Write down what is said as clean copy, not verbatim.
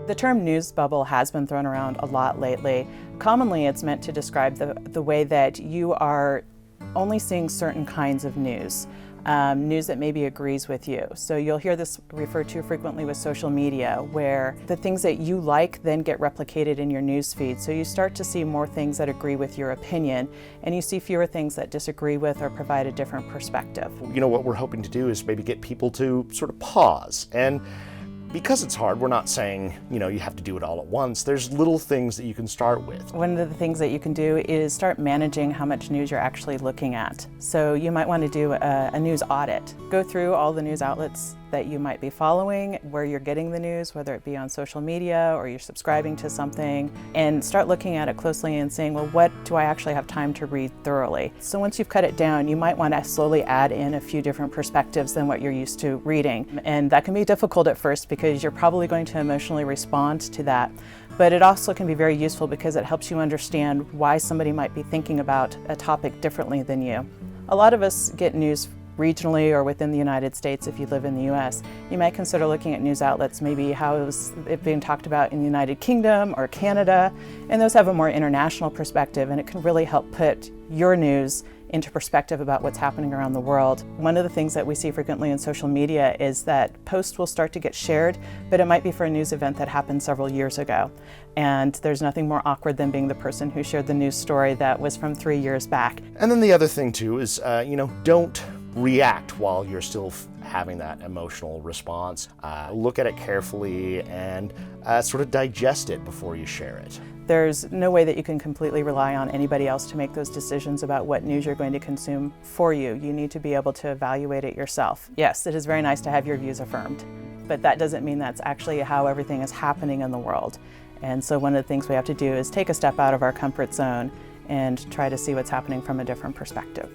The term news bubble has been thrown around a lot lately. Commonly, it's meant to describe the way that you are only seeing certain kinds of news. News that maybe agrees with you. So you'll hear this referred to frequently with social media, where the things that you like then get replicated in your news feed. So you start to see more things that agree with your opinion, and you see fewer things that disagree with or provide a different perspective. You know, what we're hoping to do is maybe get people to sort of pause. And because it's hard, we're not saying, you know, you have to do it all at once. There's little things that you can start with. One of the things that you can do is start managing how much news you're actually looking at. So you might want to do a news audit. Go through all the news outlets that you might be following, where you're getting the news, whether it be on social media or you're subscribing to something, and start looking at it closely and saying, well, what do I actually have time to read thoroughly? So once you've cut it down, you might want to slowly add in a few different perspectives than what you're used to reading. And that can be difficult at first because you're probably going to emotionally respond to that. But it also can be very useful because it helps you understand why somebody might be thinking about a topic differently than you. A lot of us get news regionally or within the United States. If you live in the US, you might consider looking at news outlets, maybe how's it being talked about in the United Kingdom or Canada, and those have a more international perspective, and it can really help put your news into perspective about what's happening around the world. One of the things that we see frequently in social media is that posts will start to get shared, but it might be for a news event that happened several years ago. And there's nothing more awkward than being the person who shared the news story that was from 3 years back. And then the other thing too is, don't react while you're still having that emotional response. Look at it carefully and sort of digest it before you share it. There's no way that you can completely rely on anybody else to make those decisions about what news you're going to consume for you. You need to be able to evaluate it yourself. Yes, it is very nice to have your views affirmed, but that doesn't mean that's actually how everything is happening in the world. And so one of the things we have to do is take a step out of our comfort zone and try to see what's happening from a different perspective.